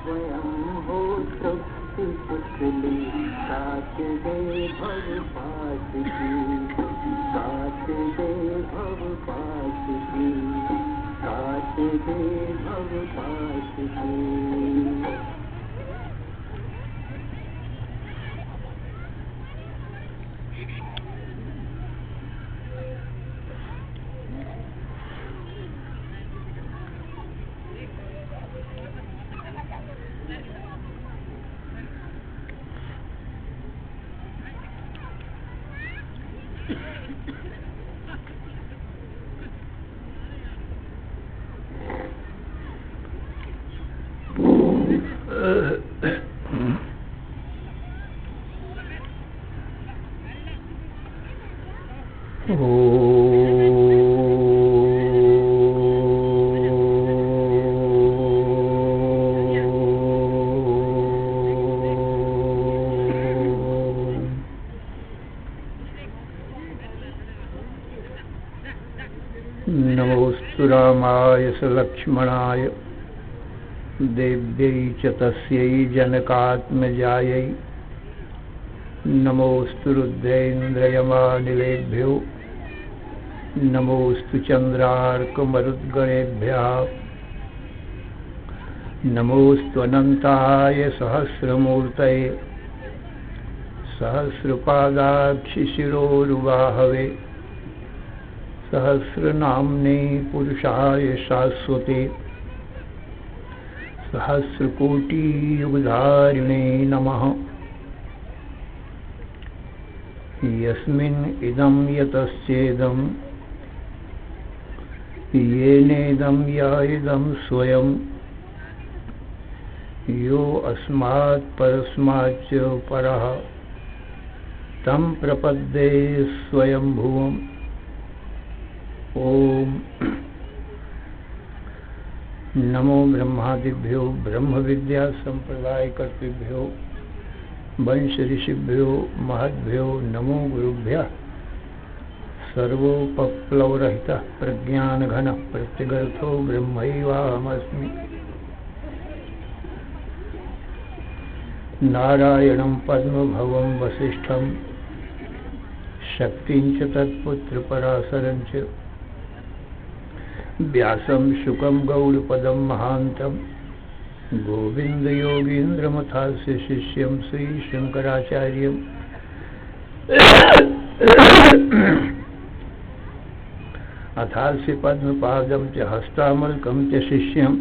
स्वयं हो शक्ति पुतली, काट दे भव पाश की, काट दे भव पाश की, काट दे भव पाश की। नमोस्तु रामाय स लक्ष्मणाय देव्यै च तस्यै जनकात्मजायै। नमोस्तु रुद्रेन्द्रयमानिलेभ्यो, नमोस्तु चन्द्रार्कमरुद्गणेभ्यः, नमोस्तु अनन्ताय सहस्रमूर्तये, सहस्रपादाक्षिशिरोरुबाहवे, सहस्रनाम्ने पुरुषाय शाश्वते, सहस्रकोटियुगधारिणे नमः। यस्मिन् इदं यतश्चेदं, येनेदं य इदं स्वयं, यो अस्मात् परस्माच्च परः, तं प्रपद्ये स्वयंभुवम्। ओम नमो ब्रह्मादिभ्यो ब्रह्म विद्या संप्रदाय कर्तृभ्यो वंश ऋषिभ्यो महद्भ्यो नमो गुरुभ्यः। सर्वोपप्लवरहितः प्रज्ञानघनः प्रत्यगर्थो ब्रह्मैवाहमस्मि। नारायणं पद्मभवं वसिष्ठं, शक्तिं च तत्पुत्रपराशरं च, व्यासं शुकं गौडपदं महान्तं, गोविन्दयोगीन्द्रमथास्य शिष्यं श्रीशङ्कराचार्यम् अथास्य पद्मपादं च हस्तामलकं च शिष्यं,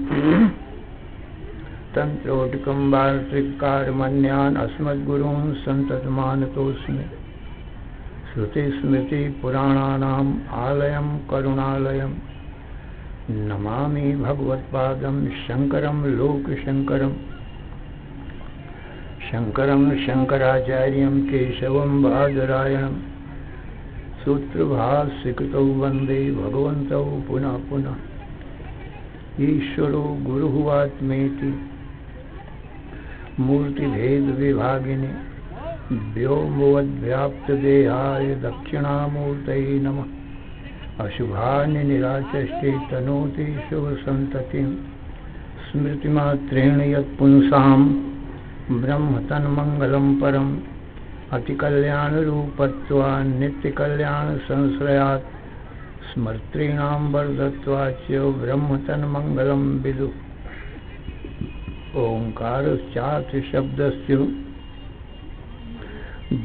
तन्त्रोटकं वार्तिककारमन्यान् अस्मद्गुरून् सन्ततमानतोऽस्मि। श्रुतिस्मृतिपुराणानाम् आलयं करुणालयं, नमामि भगवत्पादं शङ्करं लोकशङ्करं। शङ्करं शङ्कराचार्यं केशवं बादरायणं, सूत्रभाष्यकृतौ वन्दे भगवन्तौ पुनः पुनः। ईश्वरो गुरुः आत्मेति मूर्तिभेदविभागिने, व्योमवद्व्याप्तदेहाय दक्षिणामूर्तये नमः। अशुभानि निराचष्टे तनोति शुभसन्ततिं, स्मृतिमात्रेण यत्पुंसां ब्रह्म तन्मङ्गलं परम्। अतिकल्याणरूपत्वान् नित्यकल्याणसंश्रयात्, स्मर्तॄणां वर्धत्वाच्च ब्रह्म तन्मङ्गलं विदुः। ओङ्कारश्चार्थशब्दस्य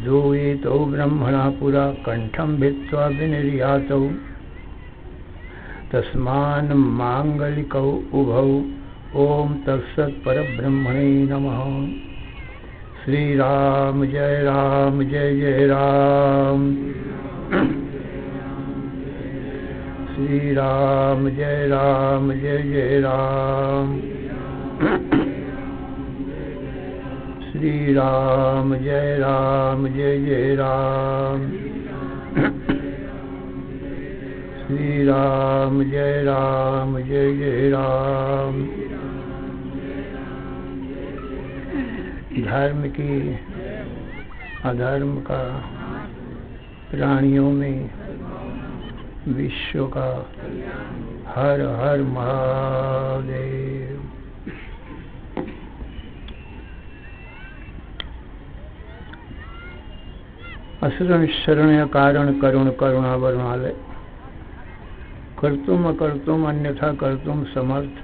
द्वैतो ब्रह्मणा पुरा कंठं भित्त्वा विनिर्यातौ, तस्मान् माङ्गलिकौ उभौ। ओम तत्सत् परब्रह्मणे नमः। श्री राम जय जय राम, श्री राम जय जय राम, श्री राम जय जय राम, श्री राम जय जय राम। धर्म की अधर्म का, प्राणियों में विश्व का, हर हर महादेव। असरण शरण कारण करुण करुणा वरुणालय, कर्तुम अकर्तुम अन्यथा कर्तुम समर्थ,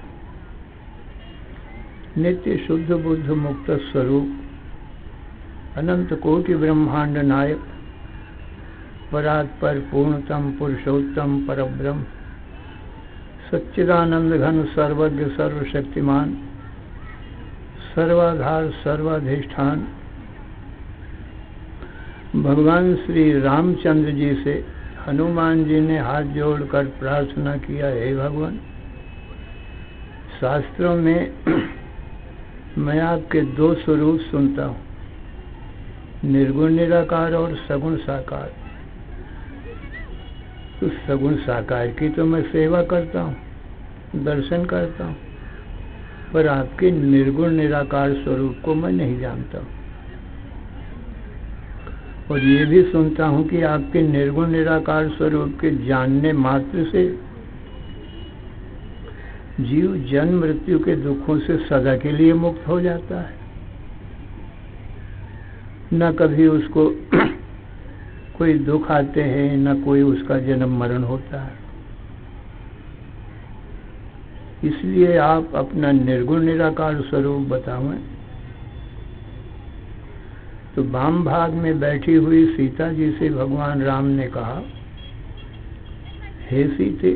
नित्य शुद्ध बुद्ध मुक्त स्वरूप, अनंत कोटि ब्रह्मांड नायक, परात्पर पूर्णतम पुरुषोत्तम परब्रह्म, सच्चिदानंद घन सर्वज्ञ सर्वशक्तिमान, सर्वाधार सर्वाधिष्ठान, भगवान श्री रामचंद्र जी से हनुमान जी ने हाथ जोड़कर प्रार्थना किया, हे भगवान, शास्त्रों में मैं आपके दो स्वरूप सुनता हूँ, निर्गुण निराकार और सगुण साकार। तो सगुण साकार की तो मैं सेवा करता हूँ, दर्शन करता हूँ, पर आपके निर्गुण निराकार स्वरूप को मैं नहीं जानता हूँ। और ये भी सुनता हूँ कि आपके निर्गुण निराकार स्वरूप के जानने मात्र से जीव जन्म मृत्यु के दुखों से सदा के लिए मुक्त हो जाता है, न कभी उसको कोई दुख आते हैं, न कोई उसका जन्म मरण होता है। इसलिए आप अपना निर्गुण निराकार स्वरूप बताएं। तो वाम भाग में बैठी हुई सीता जी से भगवान राम ने कहा, हे सीते,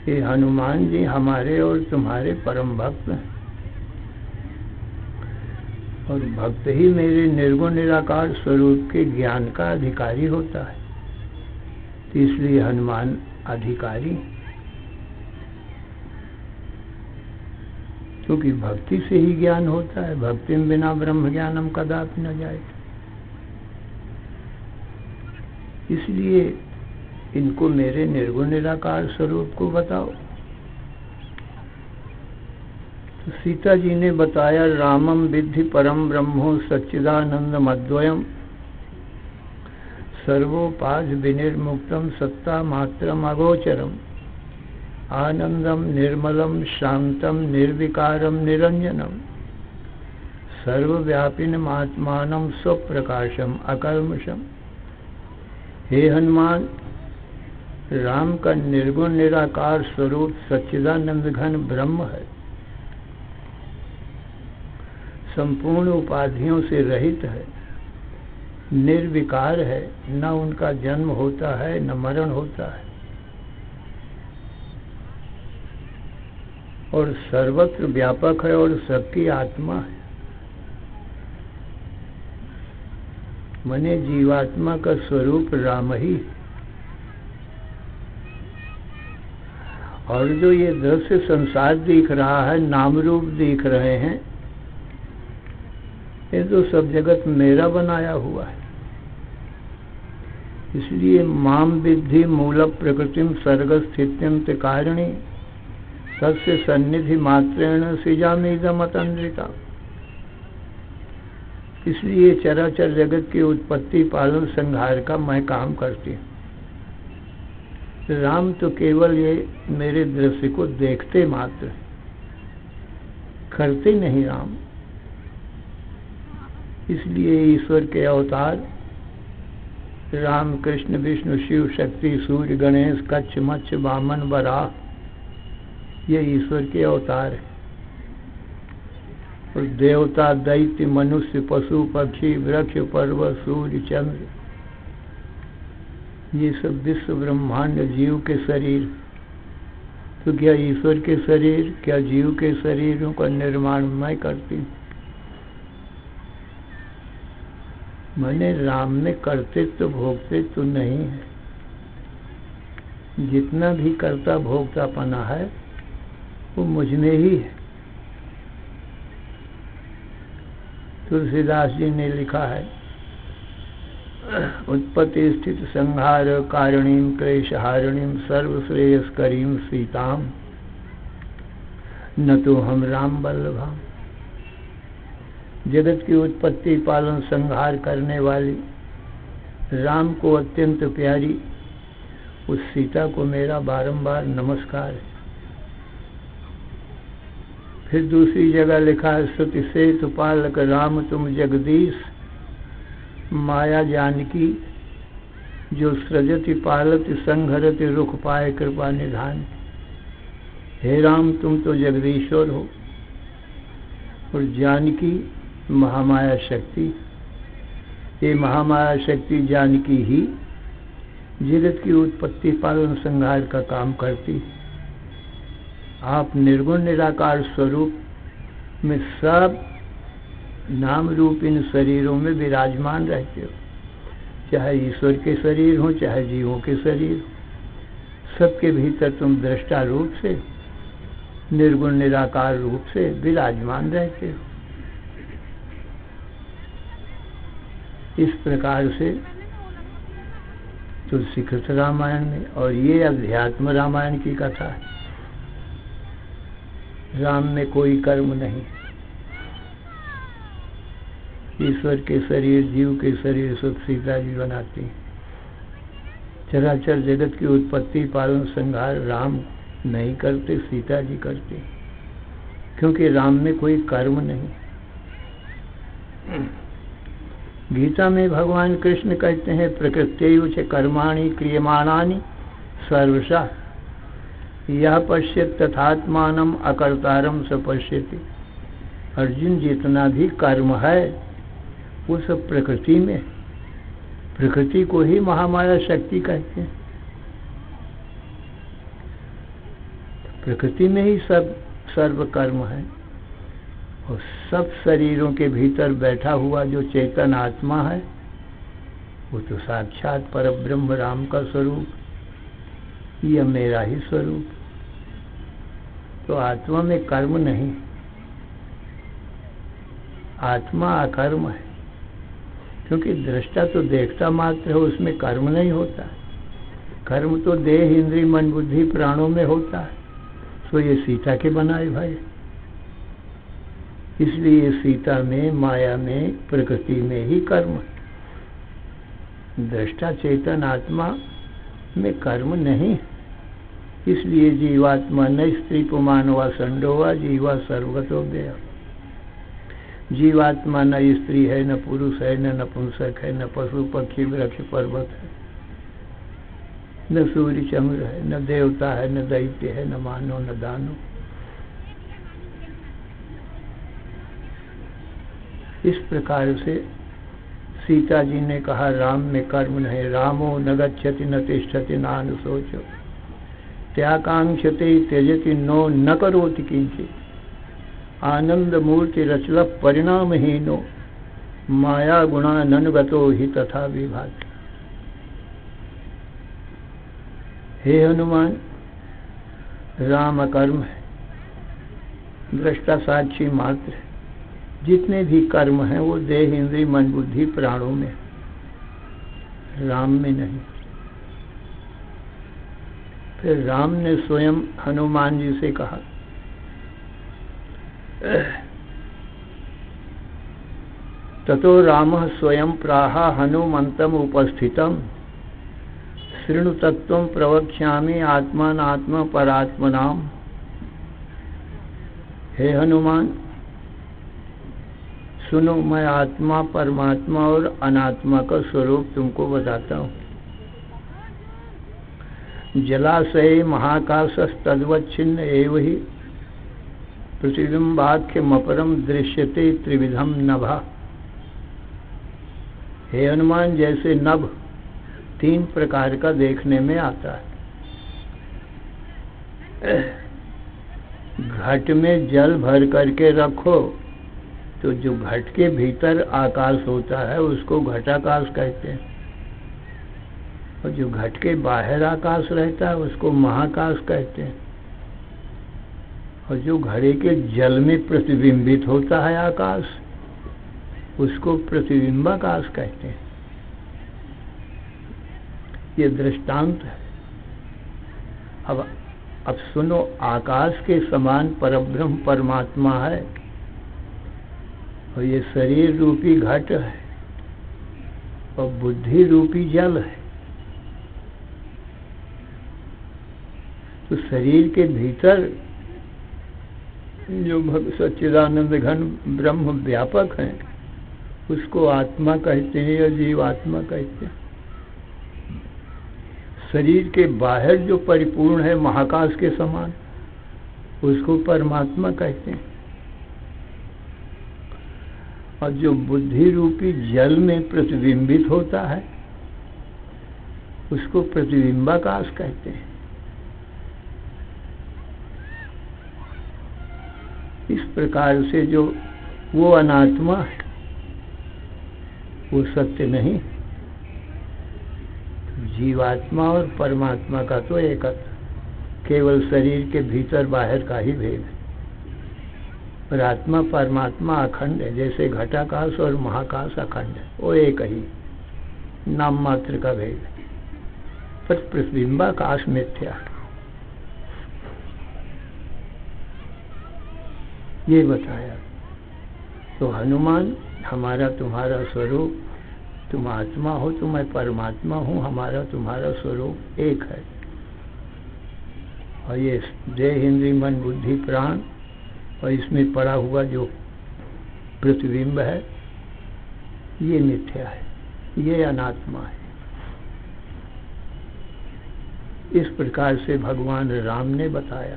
ये हनुमान जी हमारे और तुम्हारे परम भक्त हैं, और भक्त ही मेरे निर्गुण निराकार स्वरूप के ज्ञान का अधिकारी होता है, तो इसलिए हनुमान अधिकारी, क्योंकि भक्ति से ही ज्ञान होता है। भक्ति में बिना ब्रह्म ज्ञानम कदापि न जाए। इसलिए इनको मेरे निर्गुण निराकार स्वरूप को बताओ। तो सीता जी ने बताया, रामम विद्धि परम ब्रह्मो सच्चिदानंदम अद्वयम, सर्वोपाधि विनिर्मुक्तम सत्ता मात्रम अगोचरम, आनंदम निर्मलम शांतम निर्विकारम निरंजनम, सर्वव्यापिनम आत्मानम स्वप्रकाशम अकल्मषम। हे हनुमान, राम का निर्गुण निराकार स्वरूप सच्चिदानंद घन ब्रह्म है, संपूर्ण उपाधियों से रहित है, निर्विकार है, न उनका जन्म होता है न मरण होता है, और सर्वत्र व्यापक है और सबकी आत्मा है। मने जीवात्मा का स्वरूप राम ही। और जो ये दृश्य संसार दिख रहा है, नाम रूप दिख रहे हैं, ये तो सब जगत मेरा बनाया हुआ है। इसलिए माम विद्धि मूल प्रकृतिम सर्ग स्थित्यम त्रिकारिणी, तस्य सन्निधि मात्रेण सृजामीदमतन्द्रिता। इसलिए चराचर जगत की उत्पत्ति पालन संहार का मैं काम करती हूँ। राम तो केवल ये मेरे दृश्य को देखते मात्र, करते नहीं राम। इसलिए ईश्वर के अवतार राम, कृष्ण, विष्णु, शिव, शक्ति, सूर्य, गणेश, कच्छ, मत्स्य, वामन, वराह, ये ईश्वर के अवतार है। और देवता, दैत्य, मनुष्य, पशु, पक्षी, वृक्ष, पर्वत, सूर्य, चंद्र, ये सब विश्व ब्रह्मांड जीव के शरीर। तो क्या ईश्वर के शरीर, क्या जीव के शरीरों का निर्माण मैं करती हूँ। मैंने राम में कर्तृत्व भोक्तृत्व तो नहीं है। जितना भी कर्ता भोक्तापना है वो मुझ में ही है। तुलसीदास जी ने लिखा है, उत्पत्ति स्थित संहार कारणीम क्लेशहारिणीम सर्वश्रेयस्करीम सीताम, न तो हम राम वल्लभाम। जगत की उत्पत्ति पालन संहार करने वाली राम को अत्यंत प्यारी उस सीता को मेरा बारंबार नमस्कार है। फिर दूसरी जगह लिखा है, स्तुति सेतु पालक राम तुम जगदीश, माया जानकी जो सृजति पालति संघरति रुख पाए कृपा निधान। हे राम तुम तो जगदीश्वर हो और जानकी महामाया शक्ति। ये महामाया शक्ति जानकी ही जगत की उत्पत्ति पालन संहार का काम करती। आप निर्गुण निराकार स्वरूप में सब नाम रूप इन शरीरों में विराजमान रहते हो, चाहे ईश्वर के शरीर हो चाहे जीवों के शरीर हो, सबके भीतर तुम दृष्टा रूप से निर्गुण निराकार रूप से विराजमान रहते हो। इस प्रकार से तुलसी कृत रामायण में, और ये अध्यात्म रामायण की कथा है। राम में कोई कर्म नहीं, ईश्वर के शरीर जीव के शरीर सब सीता जी बनाती। चराचर जगत की उत्पत्ति पालन संहार राम नहीं करते, सीता जी करते, क्योंकि राम में कोई कर्म नहीं। गीता में भगवान कृष्ण कहते हैं प्रकृत्यैव च कर्माणि क्रियमाणानि सर्वशः यह पश्येत् तथात्मानम् अकर्तारं स पश्यति। अर्जुन, जितना भी कर्म है वो सब प्रकृति में, प्रकृति को ही महामाया शक्ति कहते हैं। प्रकृति में ही सब सर्व कर्म है, और सब शरीरों के भीतर बैठा हुआ जो चेतन आत्मा है वो तो साक्षात परब्रह्म राम का स्वरूप, यह मेरा ही स्वरूप। तो आत्मा में कर्म नहीं, आत्मा अकर्म है, क्योंकि दृष्टा तो देखता मात्र है, उसमें कर्म नहीं होता। कर्म तो देह इंद्रिय मन बुद्धि प्राणों में होता है। तो ये सीता के बनाए भाई, इसलिए सीता में माया में प्रकृति में ही कर्म, दृष्टा चेतन आत्मा में कर्म नहीं। इसलिए जीवात्मा न स्त्री पुमान व संडो व जीवा सर्वगतो गया। जीवात्मा न स्त्री है, न पुरुष है, न नपुंसक है, न पशु पक्षी वृक्ष पर्वत है, न सूर्य चंद्र है, न देवता है, न दैत्य है, न मानव न दानव। इस प्रकार से सीता जी ने कहा राम में कर्म नहीं। रामो न गच्छति न तिष्ठति नान सोचो त्याकांक्षते त्यजति नो न करोति किंचित आनंद मूर्ति रचल परिणामहीनो माया गुणाननुगतो ही तथा विभाति। हे हनुमान, राम कर्म है, दृष्टा साक्षी मात्र है। जितने भी कर्म हैं वो देह इंद्रिय मन बुद्धि प्राणों में, राम में नहीं। फिर राम ने स्वयं हनुमान जी से कहा, ततो रामः स्वयं प्राह हनुमंतम उपस्थितम शृणु तत्त्वं प्रवक्ष्यामि आत्मानात्म परात्मनाम। हे हनुमान, सुनो, मैं आत्मा परमात्मा और अनात्मा का स्वरूप तुमको बताता हूँ। जलाशय महाकाशस्तद्वच्छिन्न एव ही प्रतिबिंबाख्यमपरम दृश्यते त्रिविधम नभा। हे हनुमान, जैसे नभ 3 प्रकार का देखने में आता है। घट में जल भर करके रखो तो जो घट के भीतर आकाश होता है उसको घटाकाश कहते हैं, और जो घट के बाहर आकाश रहता है उसको महाकाश कहते हैं, और जो घड़े के जल में प्रतिबिंबित होता है आकाश उसको प्रतिबिंबाकाश कहते हैं। ये दृष्टांत है। अब सुनो, आकाश के समान परब्रह्म परमात्मा है, और ये शरीर रूपी घट है, और बुद्धि रूपी जल है। तो शरीर के भीतर जो सच्चिदानंद घन ब्रह्म व्यापक हैं उसको आत्मा कहते हैं या जीवात्मा कहते हैं। शरीर के बाहर जो परिपूर्ण है महाकाश के समान, उसको परमात्मा कहते हैं। और जो बुद्धि रूपी जल में प्रतिबिंबित होता है उसको प्रतिबिंबाकाश कहते हैं। इस प्रकार से जो वो अनात्मा है वो सत्य नहीं। जीवात्मा और परमात्मा का तो एक केवल शरीर के भीतर बाहर का ही भेद है, पर आत्मा परमात्मा अखंड है। जैसे घटाकाश और महाकाश अखंड है, वो एक ही नाम मात्र का भेद है। पर प्रतिबिंबाकाश मिथ्या, ये बताया। तो हनुमान हमारा तुम्हारा स्वरूप, तुम आत्मा हो तो मैं परमात्मा हूँ, हमारा तुम्हारा स्वरूप एक है। और ये देह इंद्रिय मन बुद्धि प्राण और इसमें पड़ा हुआ जो प्रतिबिंब है ये मिथ्या है, ये अनात्मा है। इस प्रकार से भगवान राम ने बताया।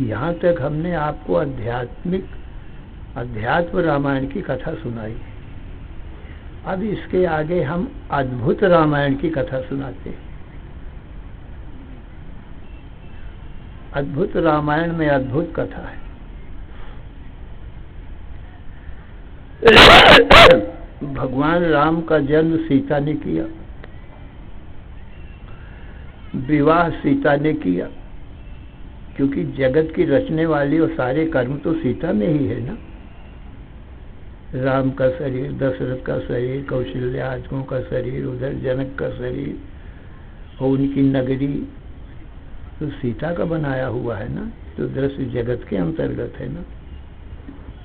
यहाँ तक हमने आपको अध्यात्म रामायण की कथा सुनाई। अब इसके आगे हम अद्भुत रामायण की कथा सुनाते हैं। अद्भुत रामायण में अद्भुत कथा है। भगवान राम का जन्म सीता ने किया, विवाह सीता ने किया, क्योंकि जगत की रचने वाली और सारे कर्म तो सीता में ही है ना। राम का शरीर, दशरथ का शरीर, कौशल्यादियों का शरीर, उधर जनक का शरीर और उनकी नगरी तो सीता का बनाया हुआ है ना। तो दृश्य जगत के अंतर्गत है ना।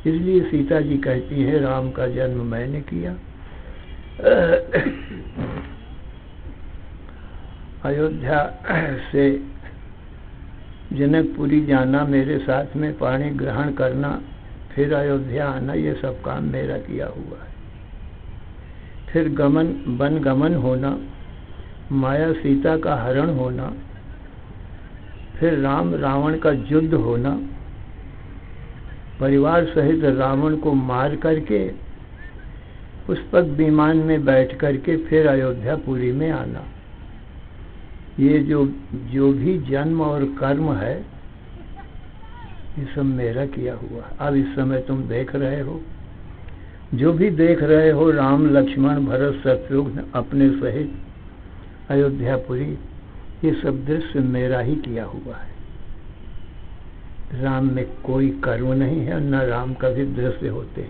इसलिए सीता जी कहती है राम का जन्म मैंने किया। अयोध्या से जनकपुरी जाना, मेरे साथ में पाणी ग्रहण करना, फिर अयोध्या आना, ये सब काम मेरा किया हुआ है। फिर वन गमन होना, माया सीता का हरण होना, फिर राम रावण का युद्ध होना, परिवार सहित रावण को मार करके पुष्पक विमान में बैठ करके फिर अयोध्यापुरी में आना। ये जो भी जन्म और कर्म है ये सब मेरा किया हुआ। अब इस समय तुम देख रहे हो, जो भी देख रहे हो, राम लक्ष्मण भरत शत्रुघ्न अपने सहित अयोध्यापुरी, ये सब दृश्य मेरा ही किया हुआ है। राम में कोई कर्म नहीं है, न राम का भी दृश्य होते।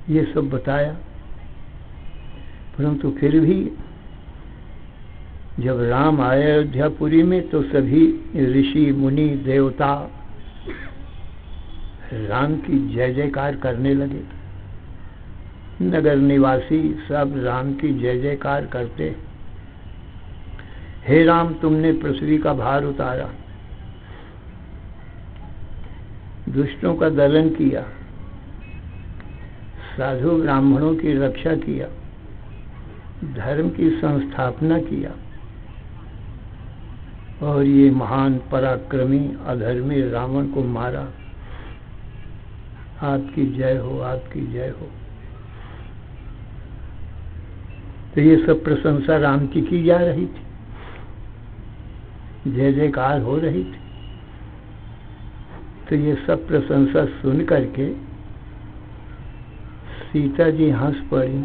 ये सब बताया, परंतु फिर भी जब राम आए अयोध्यापुरी में तो सभी ऋषि मुनि देवता राम की जय जयकार करने लगे। नगर निवासी सब राम की जय जयकार करते। हे राम, तुमने पृथ्वी का भार उतारा, दुष्टों का दलन किया, साधु ब्राह्मणों की रक्षा किया, धर्म की संस्थापना किया, और ये महान पराक्रमी अधर्मी रावण को मारा। आपकी जय हो, आपकी जय हो। तो ये सब प्रशंसा राम की जा रही थी, जय जयकार हो रही थी। तो ये सब प्रशंसा सुन करके सीता जी हंस पड़ी।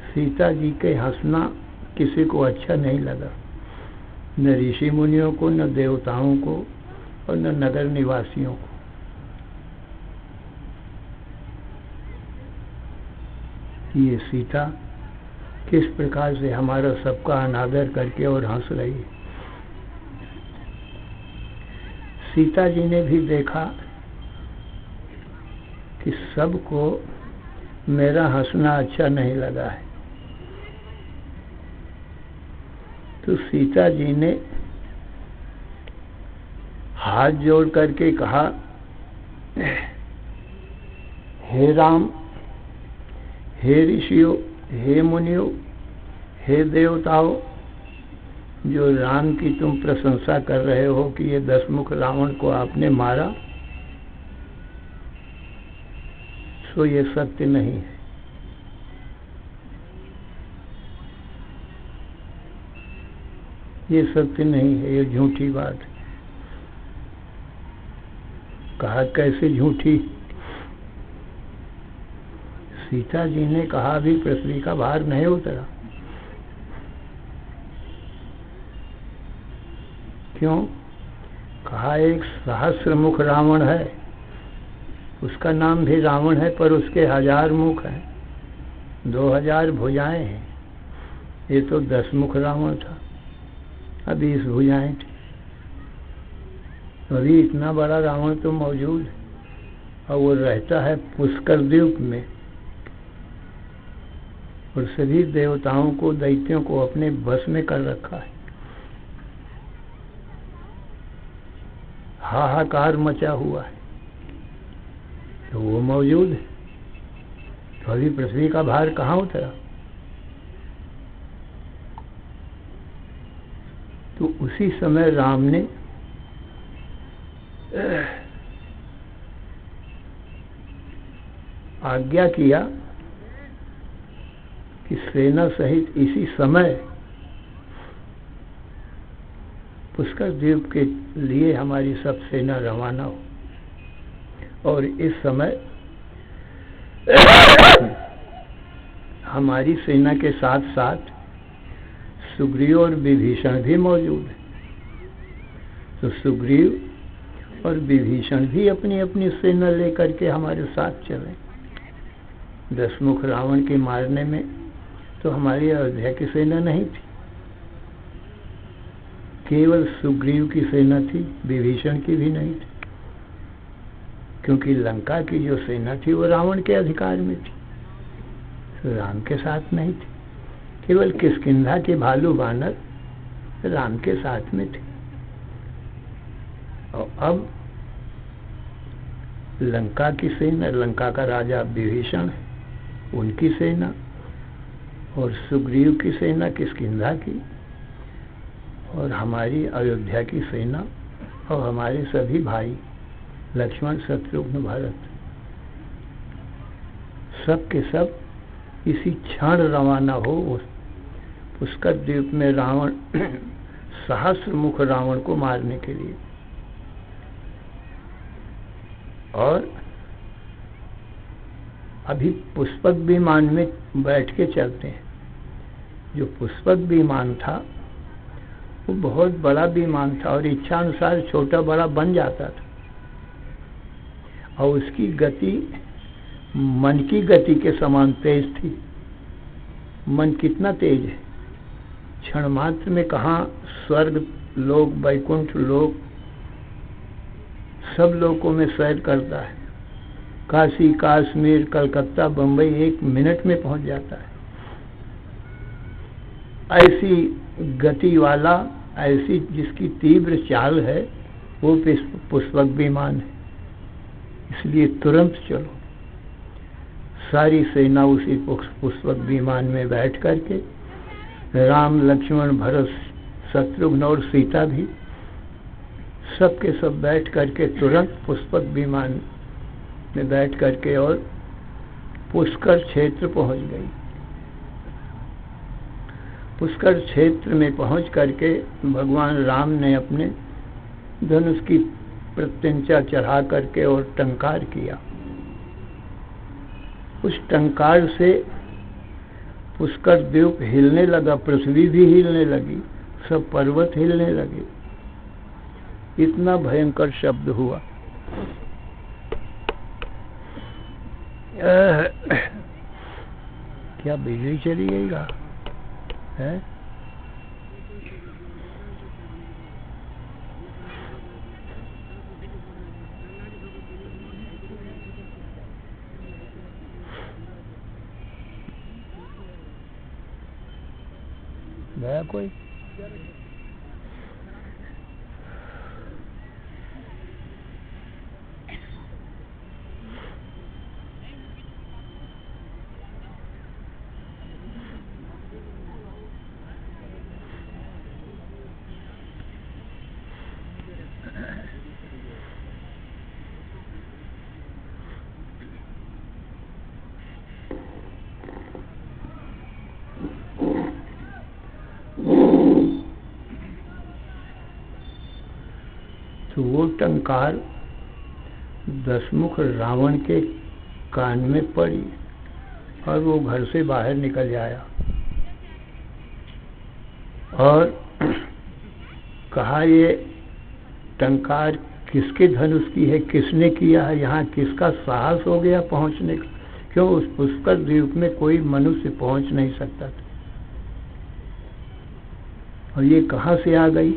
सीता जी के हंसना किसी को अच्छा नहीं लगा, न ऋषि मुनियों को, न देवताओं को, और न नगर निवासियों को। ये सीता किस प्रकार से हमारा सबका अनादर करके और हंस रही है। सीता जी ने भी देखा कि सबको मेरा हंसना अच्छा नहीं लगा है, तो सीता जी ने हाथ जोड़ करके कहा, हे राम, हे ऋषियों, हे मुनियों, हे देवताओं, जो राम की तुम प्रशंसा कर रहे हो कि ये 10 मुख रावण को आपने मारा, सो ये सत्य नहीं है। ये सत्य नहीं है, ये झूठी बात है। कहा कैसे झूठी? सीता जी ने कहा भी पृथ्वी का भार नहीं उतरा। क्यों? कहा एक सहस्र मुख रावण है, उसका नाम भी रावण है, पर उसके 1000 मुख हैं, 2000 भुजाएं हैं। ये तो 10 मुख रावण था, अभी 20 भुजाएं थी। अभी इतना बड़ा रावण तो मौजूद है, और वो रहता है पुष्कर द्वीप में, और सभी देवताओं को, दैत्यों को अपने बस में कर रखा है। हाहाकार मचा हुआ है, तो वो मौजूद है। तो अभी पृथ्वी का भार कहाँ उतरा? तो उसी समय राम ने आज्ञा किया कि सेना सहित इसी समय पुष्कर द्वीप के लिए हमारी सब सेना रवाना हो। और इस समय हमारी सेना के साथ साथ सुग्रीव और विभीषण भी मौजूद है। तो सुग्रीव और विभीषण भी अपनी अपनी सेना लेकर के हमारे साथ चले। 10 मुख रावण के मारने में तो हमारी अयोध्या की सेना नहीं थी, केवल सुग्रीव की सेना थी, विभीषण की भी नहीं थी, क्योंकि लंका की जो सेना थी वो रावण के अधिकार में थी, तो राम के साथ नहीं थी। केवल किष्किंधा के भालू वानर राम के साथ में थे। और अब लंका की सेना, लंका का राजा विभीषण है, उनकी सेना, और सुग्रीव की सेना किष्किंधा की, और हमारी अयोध्या की सेना, और हमारे सभी भाई लक्ष्मण, शत्रुघ्न, भरत, सब के सब इसी क्षण रवाना हो उस पुष्कर द्वीप में रावण सहस्र मुख रावण को मारने के लिए। और अभी पुष्पक विमान में बैठ के चलते हैं। जो पुष्पक विमान था वो बहुत बड़ा विमान था, और इच्छा अनुसार छोटा बड़ा बन जाता था, और उसकी गति मन की गति के समान तेज थी। मन कितना तेज है, क्षण मात्र में कहाँ स्वर्ग लोक, वैकुंठ लोक, सब लोकों में सैर करता है। काशी, कश्मीर, कलकत्ता, बंबई 1 मिनट में पहुंच जाता है। ऐसी गति वाला, ऐसी जिसकी तीव्र चाल है, वो पुष्पक विमान है। इसलिए तुरंत चलो। सारी सेना उसी पुष्पक विमान में बैठ करके, राम, लक्ष्मण, भरत, शत्रुघ्न और सीता भी सब के सब बैठ करके तुरंत पुष्पक विमान में बैठ करके और पुष्कर क्षेत्र पहुंच गई। पुष्कर क्षेत्र में पहुंच करके भगवान राम ने अपने धनुष की प्रत्यंचा चढ़ा करके और टंकार किया। उस टंकार से पुष्कर द्वीप हिलने लगा, पृथ्वी भी हिलने लगी, सब पर्वत हिलने लगे। इतना भयंकर शब्द हुआ। क्या बिजली चली गई का है? गया कोई? तो वो टंकार दशमुख रावण के कान में पड़ी और वो घर से बाहर निकल आया और कहा, ये टंकार किसके धनुष की है, किसने किया है, यहाँ किसका साहस हो गया पहुंचने का? क्यों उस पुष्कर द्वीप में कोई मनुष्य पहुंच नहीं सकता था, और ये कहाँ से आ गई,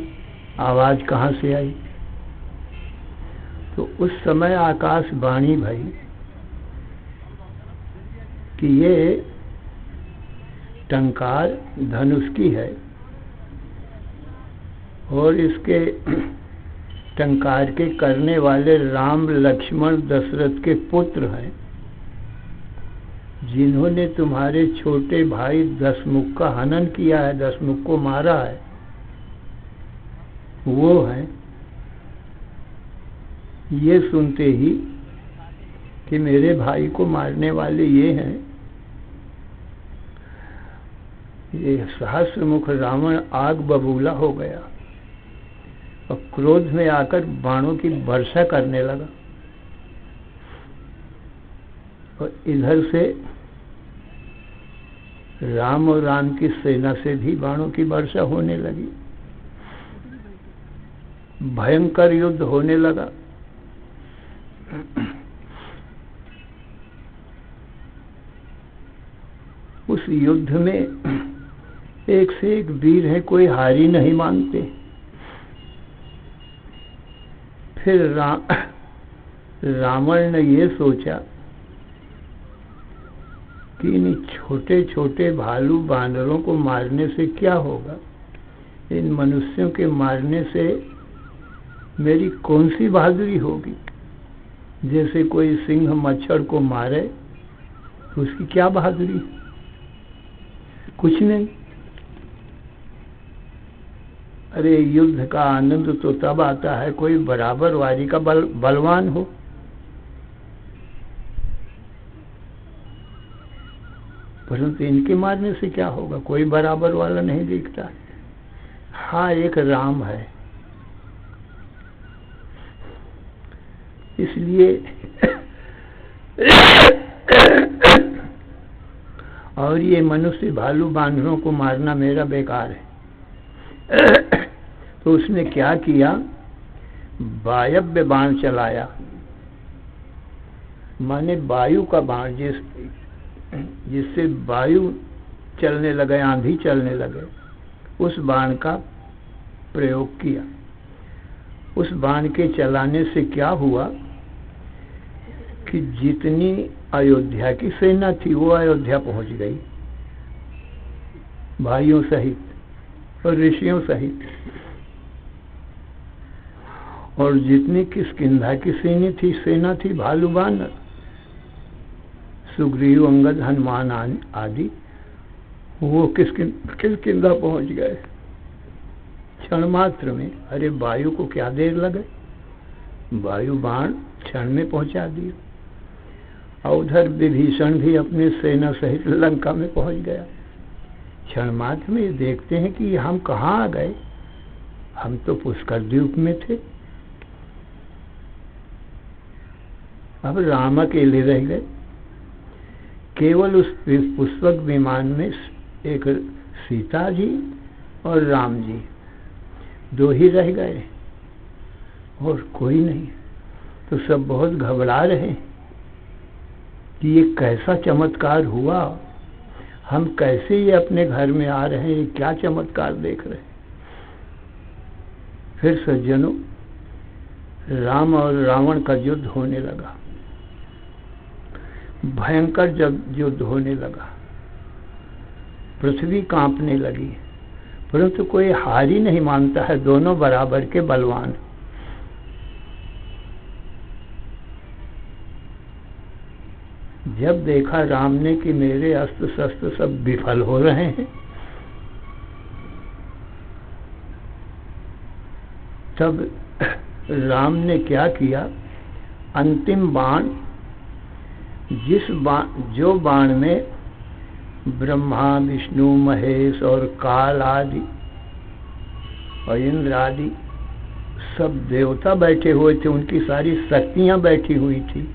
आवाज कहाँ से आई? तो उस समय आकाशवाणी भई कि ये टंकार धनुष की है और इसके टंकार के करने वाले राम लक्ष्मण दशरथ के पुत्र हैं, जिन्होंने तुम्हारे छोटे भाई दशमुख का हनन किया है, दशमुख को मारा है, वो हैं। ये सुनते ही कि मेरे भाई को मारने वाले ये हैं, ये सहस्त्रमुख रावण आग बबूला हो गया और क्रोध में आकर बाणों की वर्षा करने लगा और इधर से राम और राम की सेना से भी बाणों की वर्षा होने लगी। भयंकर युद्ध होने लगा। उस युद्ध में एक से एक वीर है, कोई हारी नहीं मानते। फिर रावण ने ये सोचा कि इन छोटे छोटे भालू बानरों को मारने से क्या होगा, इन मनुष्यों के मारने से मेरी कौन सी बहादुरी होगी। जैसे कोई सिंह मच्छर को मारे तो उसकी क्या बहादुरी, कुछ नहीं। अरे युद्ध का आनंद तो तब आता है कोई बराबर वारी का बलवान हो। परंतु इनके मारने से क्या होगा, कोई बराबर वाला नहीं दिखता। हाँ, एक राम है, इसलिए और ये मनुष्य भालू बानरों को मारना मेरा बेकार है। तो उसने क्या किया, वायव्य बाण चलाया, माने वायु का बाण, जिससे वायु चलने लगे, आंधी चलने लगे, उस बाण का प्रयोग किया। उस बाण के चलाने से क्या हुआ कि जितनी अयोध्या की सेना थी वो अयोध्या पहुंच गई, भाइयों सहित और ऋषियों सहित। और जितनी किष्किंधा की सेना थी भालू बानर, सुग्रीव अंगद हनुमान आदि, वो किष्किंधा पहुंच गए क्षण मात्र में। अरे वायु को क्या देर लगे, वायु बाण क्षण में पहुंचा दिया। और उधर विभीषण भी अपने सेना सहित लंका में पहुंच गया क्षण मात्र में। देखते हैं कि हम कहाँ आ गए, हम तो पुष्कर द्वीप में थे। अब राम अकेले रह गए, केवल उस पुष्पक विमान में एक सीता जी और राम जी दो ही रह गए और कोई नहीं। तो सब बहुत घबरा रहे कि ये कैसा चमत्कार हुआ, हम कैसे ये अपने घर में आ रहे हैं, ये क्या चमत्कार देख रहे हैं। फिर सज्जनों, राम और रावण का युद्ध होने लगा, भयंकर जब युद्ध होने लगा, पृथ्वी कांपने लगी। परंतु कोई हार ही नहीं मानता है, दोनों बराबर के बलवान। जब देखा राम ने कि मेरे अस्त्र शस्त्र सब विफल हो रहे हैं, तब राम ने क्या किया, अंतिम बाण, जो बाण में ब्रह्मा विष्णु महेश और काल आदि और इंद्र आदि सब देवता बैठे हुए थे, उनकी सारी शक्तियां बैठी हुई थी।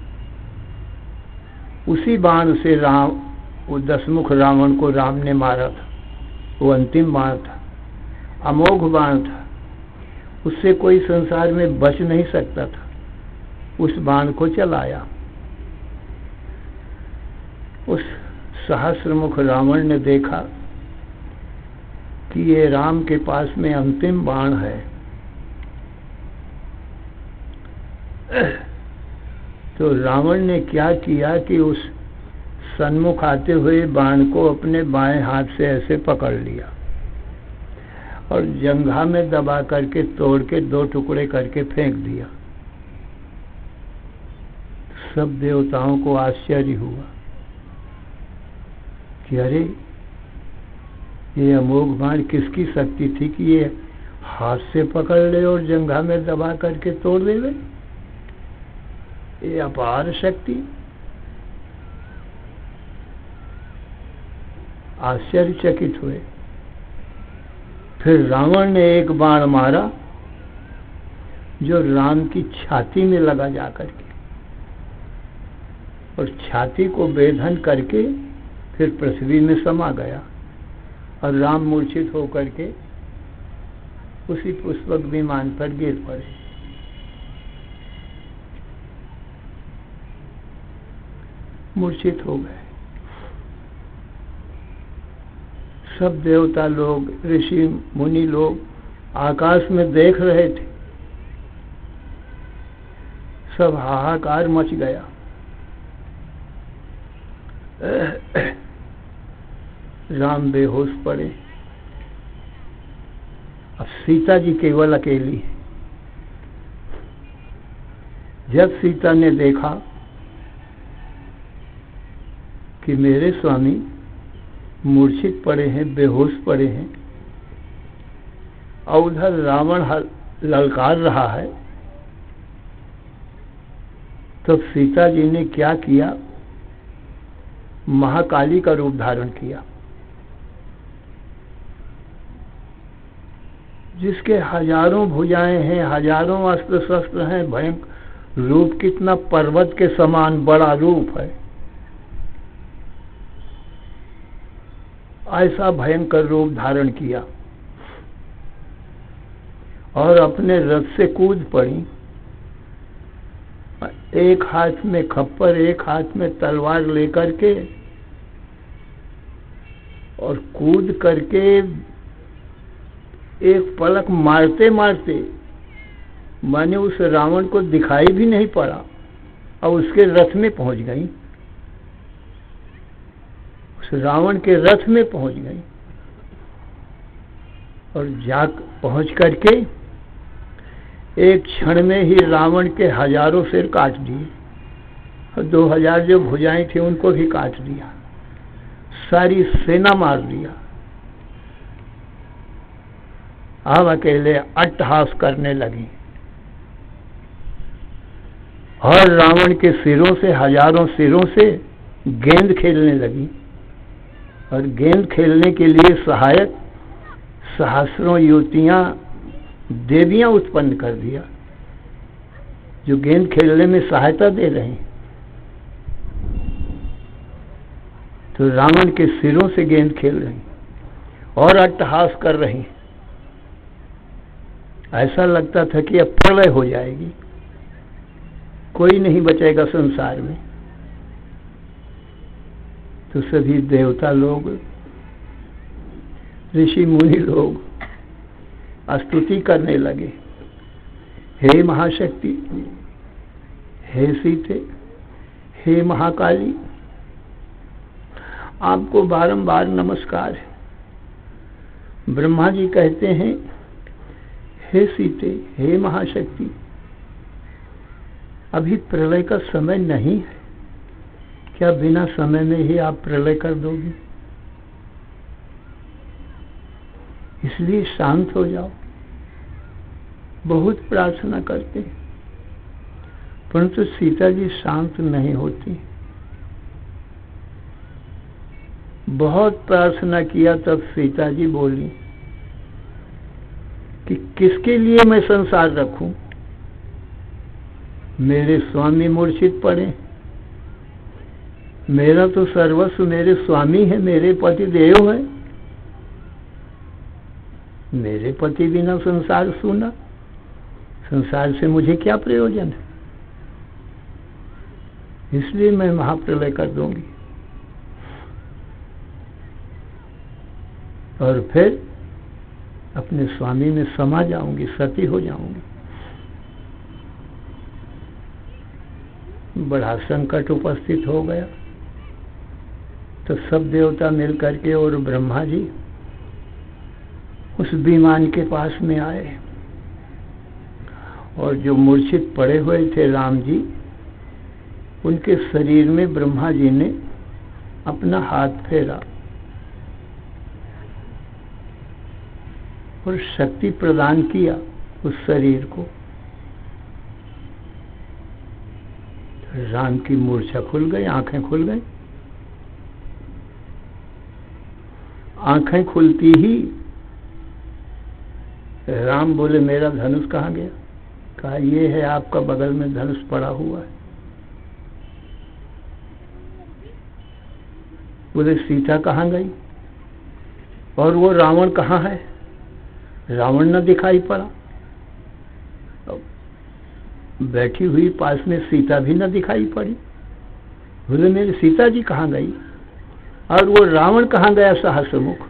उसी बाण से राम, वो दशमुख रावण को राम ने मारा था। वो अंतिम बाण था, अमोघ बाण था, उससे कोई संसार में बच नहीं सकता था। उस बाण को चलाया। उस सहस्रमुख रावण ने देखा कि ये राम के पास में अंतिम बाण है। तो रावण ने क्या किया कि उस सन्मुख आते हुए बाण को अपने बाएं हाथ से ऐसे पकड़ लिया और जंघा में दबा करके तोड़ के 2 टुकड़े करके फेंक दिया। सब देवताओं को आश्चर्य हुआ कि अरे, ये अमोघ बाण किसकी शक्ति थी कि ये हाथ से पकड़ ले और जंघा में दबा करके तोड़ देवे? ये अपार शक्ति। आश्चर्यचकित हुए। फिर रावण ने एक बाण मारा जो राम की छाती में लगा जाकर के, और छाती को भेदन करके फिर पृथ्वी में समा गया और राम मूर्छित होकर के उसी पुष्पक विमान पर गिर पड़े। मूर्छित हो गए। सब देवता लोग, ऋषि मुनि लोग आकाश में देख रहे थे। सब हाहाकार मच गया। राम बेहोश पड़े। अब सीता जी केवल अकेली है। जब सीता ने देखा कि मेरे स्वामी मूर्छित पड़े हैं, बेहोश पड़े हैं, और उधर रावण ललकार रहा है, तो सीता जी ने क्या किया? महाकाली का रूप धारण किया, जिसके हजारों भुजाएं हैं, हजारों अस्त्र शस्त्र हैं। भयंकर रूप, कितना पर्वत के समान बड़ा रूप है। ऐसा भयंकर रूप धारण किया और अपने रथ से कूद पड़ी। एक हाथ में खप्पर, एक हाथ में तलवार लेकर के, और कूद करके एक पलक मारते मारते माने उस रावण को दिखाई भी नहीं पड़ा और उसके रथ में पहुंच गई। उस रावण के रथ में पहुंच गई और पहुंच करके एक क्षण में ही रावण के हजारों सिर काट दिए और 2000 जो भुजाएं थी उनको भी काट दिया। सारी सेना मार दिया। अब अकेले अट्टहास करने लगी और रावण के सिरों से, हजारों सिरों से गेंद खेलने लगी। और गेंद खेलने के लिए सहायक सहस्रों युवतियां, देवियां उत्पन्न कर दिया, जो गेंद खेलने में सहायता दे रही। तो रावण के सिरों से गेंद खेल रही और अट्टहास कर रही। ऐसा लगता था कि अब प्रलय हो जाएगी, कोई नहीं बचेगा संसार में। तो सभी देवता लोग, ऋषि मुनि लोग स्तुति करने लगे, हे महाशक्ति, हे सीते, हे महाकाली, आपको बारंबार नमस्कार है। ब्रह्मा जी कहते हैं, हे सीते, हे महाशक्ति, अभी प्रलय का समय नहीं है, क्या बिना समय में ही आप प्रलय कर दोगी? इसलिए शांत हो जाओ। बहुत प्रार्थना करते हैं, परंतु सीता जी शांत नहीं होती। बहुत प्रार्थना किया तब सीता जी बोली कि किसके लिए मैं संसार रखूं? मेरे स्वामी मूर्छित पड़े, मेरा तो सर्वस्व मेरे स्वामी है, मेरे पति देव है। मेरे पति बिना संसार सूना, संसार से मुझे क्या प्रयोजन है? इसलिए मैं महाप्रलय कर दूंगी और फिर अपने स्वामी में समा जाऊंगी, सती हो जाऊंगी। बड़ा संकट उपस्थित हो गया। तो सब देवता मिल करके और ब्रह्मा जी उस विमान के पास में आए और जो मूर्छित पड़े हुए थे राम जी, उनके शरीर में ब्रह्मा जी ने अपना हाथ फेरा और शक्ति प्रदान किया उस शरीर को। राम की मूर्छा खुल गई, आंखें खुल गई। आंखें खुलती ही राम बोले, मेरा धनुष कहाँ गया? कहा, ये है आपका बगल में धनुष पड़ा हुआ है। बोले, सीता कहाँ गई? और वो रावण कहाँ है? रावण न दिखाई पड़ा। बैठी हुई पास में सीता भी न दिखाई पड़ी। बोले, मेरी सीता जी कहाँ गई? और वो रावण कहाँ गया सहस्रमुख?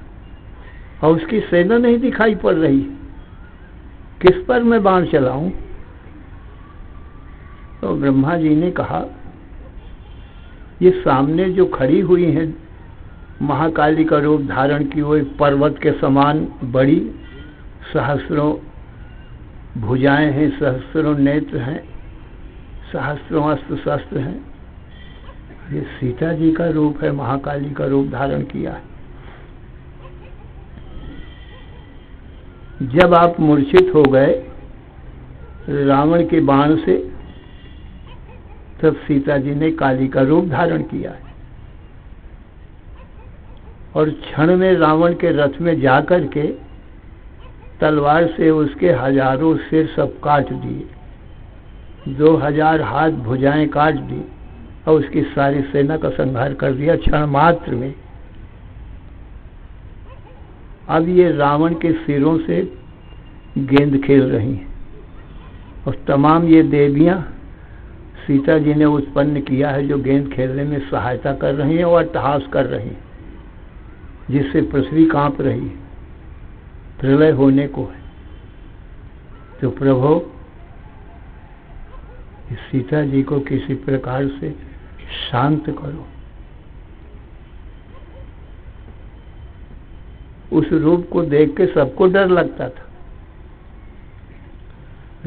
और उसकी सेना नहीं दिखाई पड़ रही। किस पर मैं बाण चलाऊं? तो ब्रह्मा जी ने कहा, ये सामने जो खड़ी हुई है महाकाली का रूप धारण की हुई, पर्वत के समान बड़ी, सहस्रों भुजाएं हैं, सहस्रों नेत्र हैं, सहस्रों अस्त्र शस्त्र हैं। ये सीता जी का रूप है, महाकाली का रूप धारण किया है। जब आप मूर्छित हो गए रावण के बाण से, तब सीता जी ने काली का रूप धारण किया है और क्षण में रावण के रथ में जाकर के तलवार से उसके हजारों सिर सब काट दिए, 2000 हाथ भुजाएं काट दी और उसकी सारी सेना का संहार कर दिया क्षण मात्र में। अब ये रावण के सिरों से गेंद खेल रही हैं और तमाम ये देवियां सीता जी ने उत्पन्न किया है, जो गेंद खेलने में सहायता कर रही हैं और अट्टहास कर रही हैं, जिससे पृथ्वी कांप रही है, प्रलय होने को है। तो प्रभु इस सीता जी को किसी प्रकार से शांत करो। उस रूप को देख के सबको डर लगता था।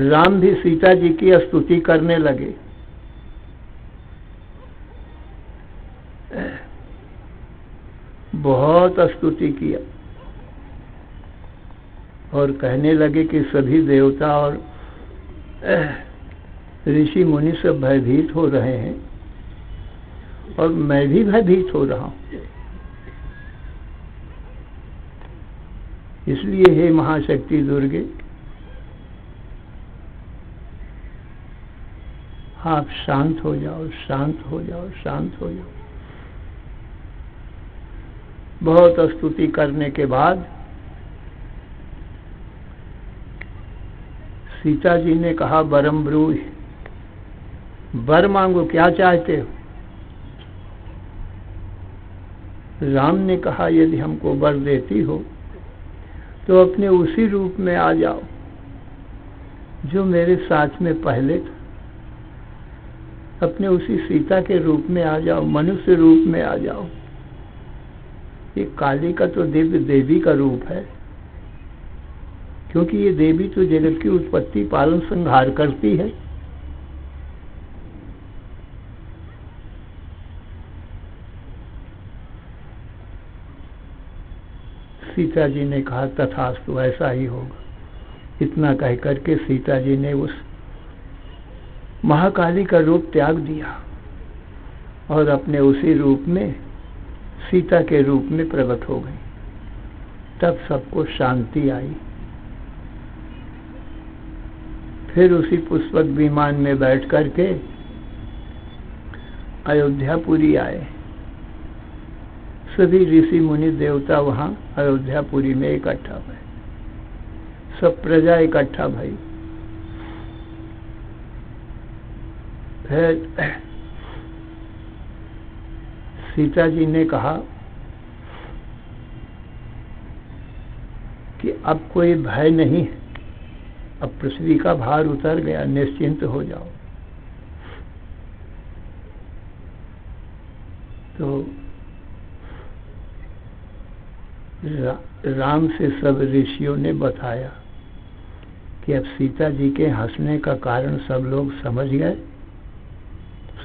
राम भी सीता जी की स्तुति करने लगे। बहुत स्तुति किया और कहने लगे कि सभी देवता और ऋषि मुनि सब भयभीत हो रहे हैं और मैं भी भयभीत हो रहा हूं। इसलिए हे महाशक्ति दुर्गे, आप शांत हो जाओ, शांत हो जाओ, शांत हो जाओ। बहुत स्तुति करने के बाद सीता जी ने कहा, वरम ब्रूहि, वर मांगो, क्या चाहते हो? राम ने कहा, यदि हमको वर देती हो तो अपने उसी रूप में आ जाओ जो मेरे साथ में पहले था। अपने उसी सीता के रूप में आ जाओ, मनुष्य रूप में आ जाओ। ये काली का तो दिव्य देवी का रूप है, क्योंकि ये देवी तो जगत की उत्पत्ति पालन संहार करती है। सीता जी ने कहा, तथास्तु, ऐसा ही होगा। इतना कह करके सीता जी ने उस महाकाली का रूप त्याग दिया और अपने उसी रूप में सीता के रूप में प्रकट हो गई। तब सबको शांति आई फिर उसी पुष्पक विमान में बैठ करके अयोध्यापुरी आए। सभी ऋषि मुनि देवता वहां अयोध्यापुरी में इकट्ठा हुए, सब प्रजा इकट्ठा भई। फिर सीता जी ने कहा कि अब कोई भय नहीं, अब पृथ्वी का भार उतर गया, निश्चिंत हो जाओ। तो राम से सब ऋषियों ने बताया कि अब सीता जी के हंसने का कारण सब लोग समझ गए,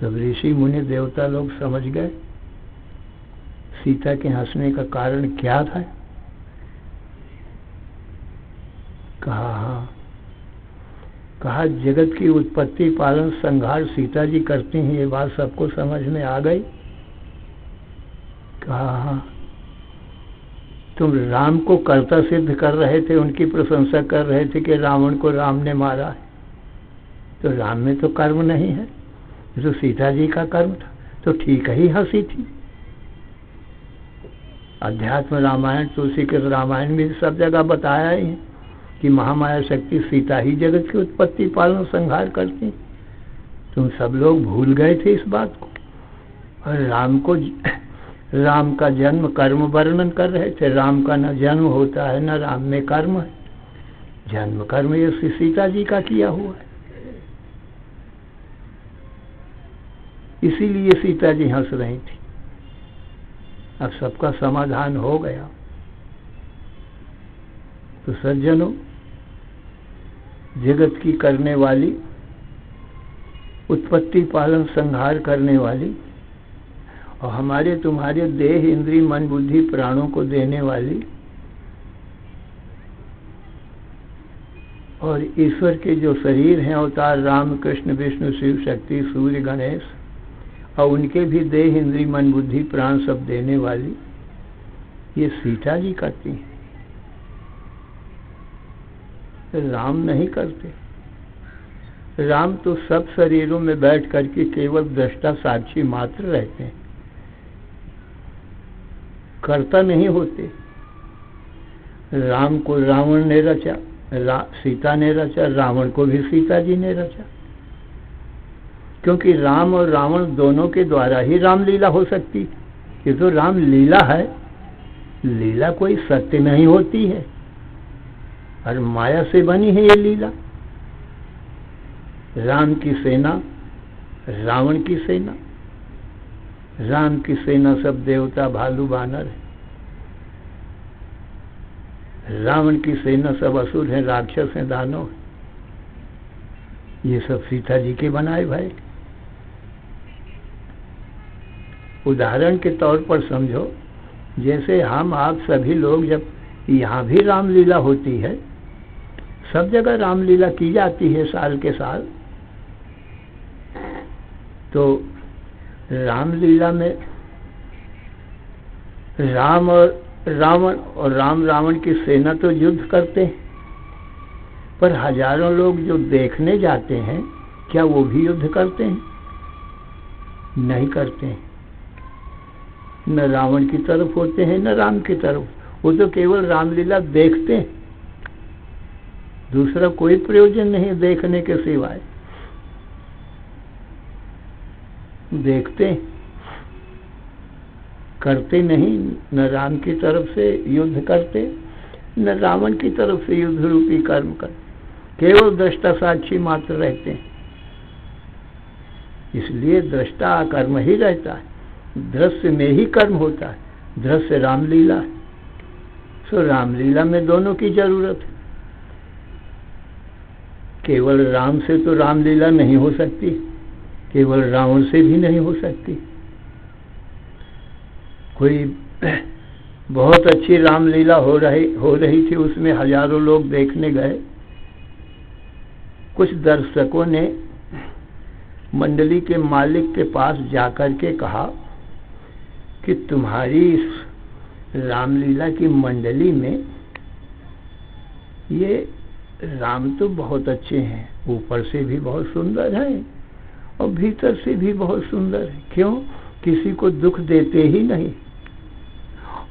सब ऋषि मुनि देवता लोग समझ गए सीता के हंसने का कारण क्या था। कहा हाँ, कहा जगत की उत्पत्ति पालन संहार सीता जी करती हैं, ये बात सबको समझ में आ गई। कहा हाँ, तुम राम को कर्ता सिद्ध कर रहे थे, उनकी प्रशंसा कर रहे थे कि रावण को राम ने मारा है, तो राम में तो कर्म नहीं है, तो सीता जी का कर्म था, तो ठीक ही हंसी थी। अध्यात्म रामायण, तुलसी के रामायण में सब जगह बताया ही है कि महामाया शक्ति सीता ही जगत की उत्पत्ति पालन संहार करती। तुम सब लोग भूल गए थे इस बात को, और राम का जन्म कर्म वर्णन कर रहे थे। राम का न जन्म होता है, न राम में कर्म है, जन्म कर्म ये सीता जी का किया हुआ है, इसीलिए सीता जी हंस रही थी। अब सबका समाधान हो गया। तो सज्जनों, जगत की करने वाली, उत्पत्ति पालन संहार करने वाली, और हमारे तुम्हारे देह इंद्री मन बुद्धि प्राणों को देने वाली, और ईश्वर के जो शरीर हैं अवतार राम कृष्ण विष्णु शिव शक्ति सूर्य गणेश, और उनके भी देह इंद्री मन बुद्धि प्राण सब देने वाली ये सीता जी करती हैं, राम नहीं करते। राम तो सब शरीरों में बैठ करके केवल दृष्टा साक्षी मात्र रहते हैं, कर्ता नहीं होते। राम को रावण ने रचा, सीता ने रचा, रावण को भी सीता जी ने रचा, क्योंकि राम और रावण दोनों के द्वारा ही रामलीला हो सकती। ये तो राम लीला है, लीला कोई सत्य नहीं होती है, और माया से बनी है ये लीला। राम की सेना, रावण की सेना, राम की सेना सब देवता भालू बानर है, रावण की सेना सब असुर हैं, राक्षस हैं, दानव हैं। ये सब सीता जी के बनाए भाई। उदाहरण के तौर पर समझो, जैसे हम आप सभी लोग जब यहाँ भी रामलीला होती है, सब जगह रामलीला की जाती है साल के साल, तो रामलीला में राम और रावण और राम रावण की सेना तो युद्ध करते हैं, पर हजारों लोग जो देखने जाते हैं क्या वो भी युद्ध करते हैं? नहीं करते हैं। न रावण की तरफ होते हैं न राम की तरफ, वो तो केवल रामलीला देखते हैं, दूसरा कोई प्रयोजन नहीं देखने के सिवाय। देखते हैं, करते नहीं, न राम की तरफ से युद्ध करते न रावण की तरफ से युद्ध रूपी कर्म करते, केवल दृष्टा साक्षी मात्र रहते हैं। इसलिए दृष्टा कर्म ही रहता है, दृश्य में ही कर्म होता है, दृश्य रामलीला है। सो रामलीला में दोनों की जरूरत है। केवल राम से तो रामलीला नहीं हो सकती, केवल रावण से भी नहीं हो सकती। कोई बहुत अच्छी रामलीला हो रही थी, उसमें हजारों लोग देखने गए। कुछ दर्शकों ने मंडली के मालिक के पास जाकर के कहा कि तुम्हारी इस रामलीला की मंडली में ये राम तो बहुत अच्छे हैं, ऊपर से भी बहुत सुंदर हैं और भीतर से भी बहुत सुंदर है। क्यों? किसी को दुख देते ही नहीं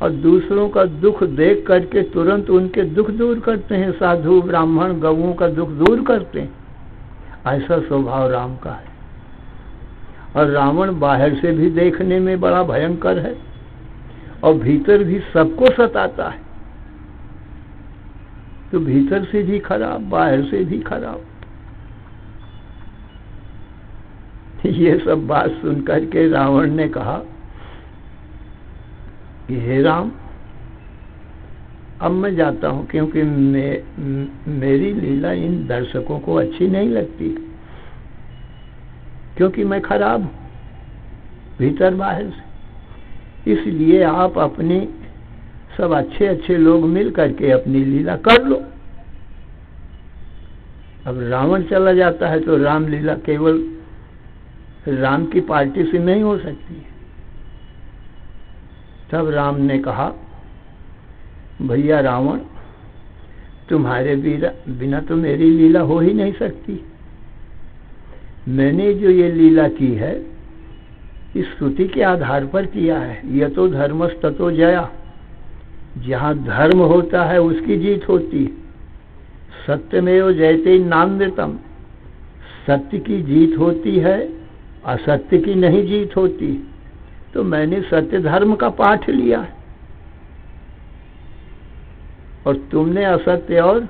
और दूसरों का दुख देख करके तुरंत उनके दुख दूर करते हैं। साधु ब्राह्मण गौओं का दुख दूर करते हैं, ऐसा स्वभाव राम का है। और रावण बाहर से भी देखने में बड़ा भयंकर है और भीतर भी सबको सताता है, तो भीतर से भी खराब बाहर से भी खराब। ये सब बात सुनकर के रावण ने कहा कि हे राम, अब मैं जाता हूं, क्योंकि मेरी लीला इन दर्शकों को अच्छी नहीं लगती, क्योंकि मैं खराब हूं भीतर बाहर से। इसलिए आप अपने सब अच्छे अच्छे लोग मिल करके अपनी लीला कर लो। अब रावण चला जाता है तो रामलीला केवल राम की पार्टी से नहीं हो सकती। तब राम ने कहा, भैया रावण, तुम्हारे बिना तो मेरी लीला हो ही नहीं सकती। मैंने जो ये लीला की है इस श्रुति के आधार पर किया है, यतो धर्मस्ततो जया। जहाँ धर्म होता है उसकी जीत होती है। सत्यमेव जयते नामृतम, सत्य की जीत होती है, असत्य की नहीं जीत होती। तो मैंने सत्य धर्म का पाठ लिया है और तुमने असत्य और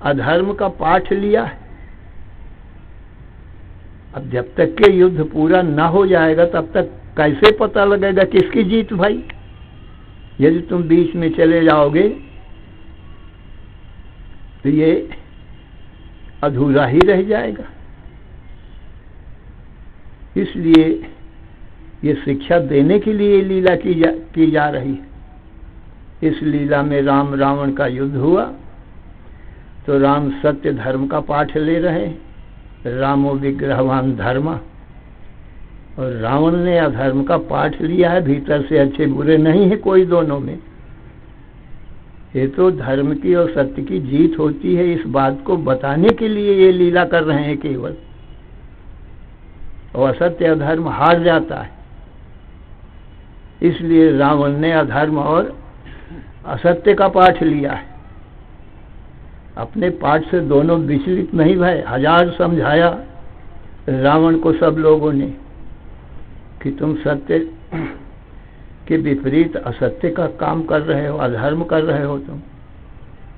अधर्म का पाठ लिया है। अब जब तक के युद्ध पूरा ना हो जाएगा तब तक कैसे पता लगेगा किसकी जीत भाई? यदि तुम बीच में चले जाओगे तो ये अधूरा ही रह जाएगा। इसलिए ये शिक्षा देने के लिए लीला की जा रही है। इस लीला में राम रावण का युद्ध हुआ तो राम सत्य धर्म का पाठ ले रहे हैं। रामो विग्रहवान धर्म, और रावण ने अधर्म का पाठ लिया है। भीतर से अच्छे बुरे नहीं है कोई दोनों में। ये तो धर्म की और सत्य की जीत होती है, इस बात को बताने के लिए ये लीला कर रहे हैं केवल। और असत्य अधर्म हार जाता है, इसलिए रावण ने अधर्म और असत्य का पाठ लिया है। अपने पाठ से दोनों विचलित नहीं भय। हजार समझाया रावण को सब लोगों ने कि तुम सत्य के विपरीत असत्य का काम कर रहे हो, अधर्म कर रहे हो तुम।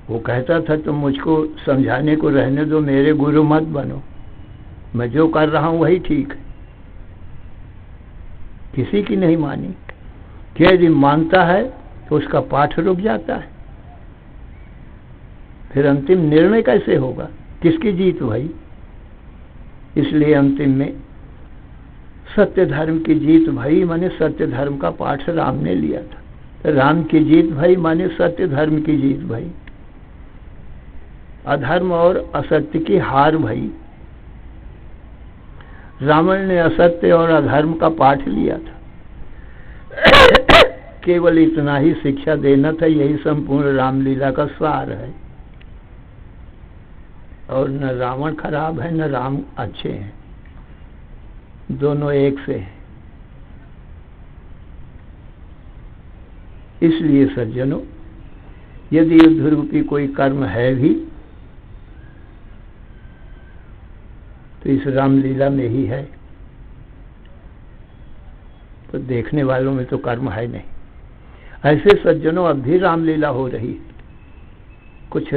वो कहता था तुम मुझको समझाने को रहने दो, मेरे गुरु मत बनो, मैं जो कर रहा हूं वही ठीक है। किसी की नहीं मानी। कि यदि मानता है तो उसका पाठ रुक जाता है, फिर अंतिम निर्णय कैसे होगा, किसकी जीत भाई? इसलिए अंतिम में सत्य धर्म की जीत भाई, माने सत्य धर्म का पाठ राम ने लिया था। राम की जीत भाई माने सत्य धर्म की जीत भाई। अधर्म और असत्य की हार भाई। रावण ने असत्य और अधर्म का पाठ लिया था। केवल इतना ही शिक्षा देना था, यही संपूर्ण रामलीला का सार है। और न रावण खराब है न राम अच्छे हैं, दोनों एक से हैं। इसलिए सज्जनों, यदि युद्ध रूपी कोई कर्म है भी तो इस रामलीला में ही है। तो देखने वालों में तो कर्म है नहीं। ऐसे सज्जनों अब भी रामलीला हो रही है। कुछ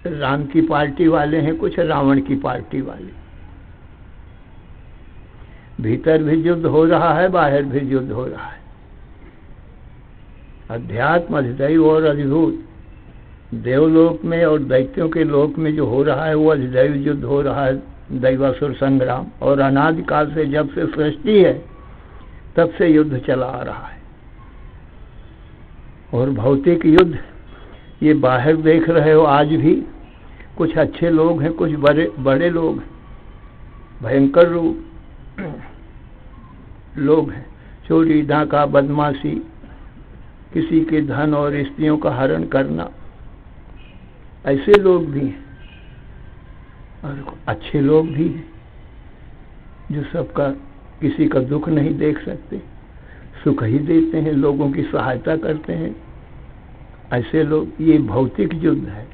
राम की पार्टी वाले हैं, कुछ रावण की पार्टी वाले। भीतर भी युद्ध हो रहा है, बाहर भी युद्ध हो रहा है। अध्यात्म, अधिदैव और अधिभूत, देवलोक में और दैत्यों के लोक में जो हो रहा है वो अधिदैव युद्ध हो रहा है, दैवासुर संग्राम। और अनादिकाल से, जब से सृष्टि है तब से युद्ध चला आ रहा है। और भौतिक युद्ध ये बाहर देख रहे हो, आज भी कुछ अच्छे लोग हैं, कुछ बड़े लोग हैं, भयंकर लोग हैं। चोरी डाका बदमाशी, किसी के धन और स्त्रियों का हरण करना, ऐसे लोग भी हैं। और अच्छे लोग भी हैं जो सबका किसी का दुख नहीं देख सकते, सुख ही देते हैं, लोगों की सहायता करते हैं। ऐसे लोग, ये भौतिक युद्ध है।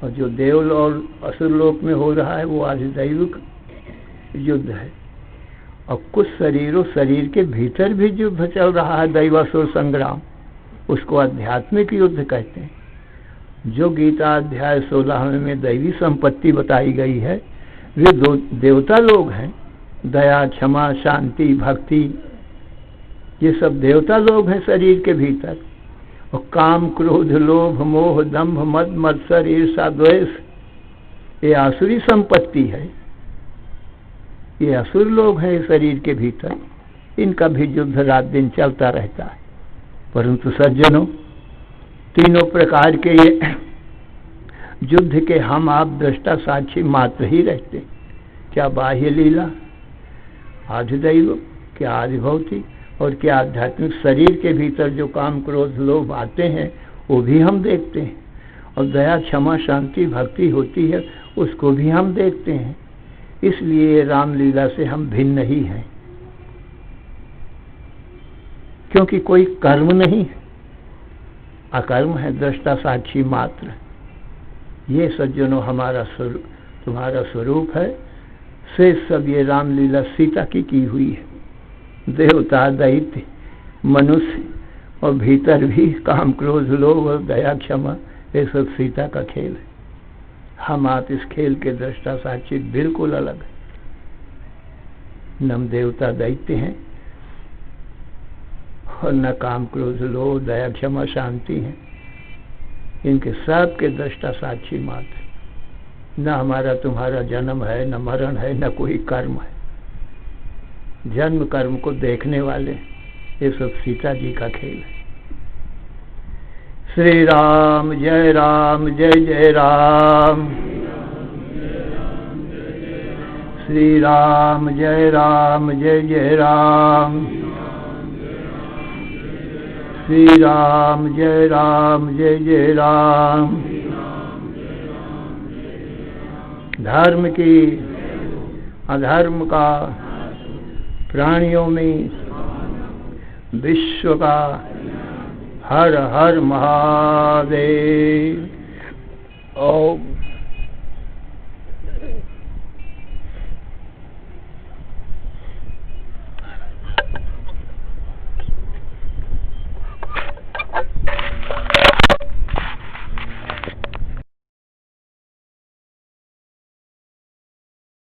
और जो देव और असुर लोक में हो रहा है वो आधिदैविक युद्ध है। और कुछ शरीर के भीतर भी युद्ध चल रहा है, दैवासुर संग्राम, उसको आध्यात्मिक युद्ध कहते हैं। जो गीता अध्याय 16 में दैवी संपत्ति बताई गई है वे दो देवता लोग हैं। दया, क्षमा, शांति, भक्ति, ये सब देवता लोग हैं शरीर के भीतर। और काम, क्रोध, लोभ, मोह, दंभ, मद, मत्सर, ईर्षा, द्वेष, ये आसुरी संपत्ति है। ये असुर लोग हैं शरीर के भीतर। इनका भी युद्ध रात दिन चलता रहता है। परंतु सज्जनों, तीनों प्रकार के ये युद्ध के हम आप दृष्टा साक्षी मात्र ही रहते। क्या बाह्य लीला, आधिदैव, क्या आधिभौतिक और क्या आध्यात्मिक शरीर के भीतर जो काम, क्रोध, लोभ आते हैं वो भी हम देखते हैं। और दया, क्षमा, शांति, भक्ति होती है उसको भी हम देखते हैं। इसलिए रामलीला से हम भिन्न ही हैं, क्योंकि कोई कर्म नहीं है, अकर्म है, दृष्टा साक्षी मात्र। ये सज्जनों हमारा स्वरूप, तुम्हारा स्वरूप है। शेष सब ये रामलीला सीता की हुई है। देवता, दैत्य, मनुष्य और भीतर भी काम, क्रोध, लोभ और दया, क्षमा, ये सब सीता का खेल है। हम आप इस खेल के दृष्टा साक्षी बिल्कुल अलग है। न हम देवता दैत्य हैं और न काम, क्रोध, लोभ, दया, क्षमा, शांति हैं। इनके सब के दृष्टा साक्षी मात्र। न हमारा तुम्हारा जन्म है, न मरण है, न कोई कर्म है। जन्म कर्म को देखने वाले ये सब सीता जी का खेल है। श्री राम जय राम, जय जय राम। श्री राम जय राम, जय जय राम। श्री राम जय राम, जय जय राम। धर्म की, अधर्म का, प्राणियों में, विश्व का, हर हर महादेव। ओम।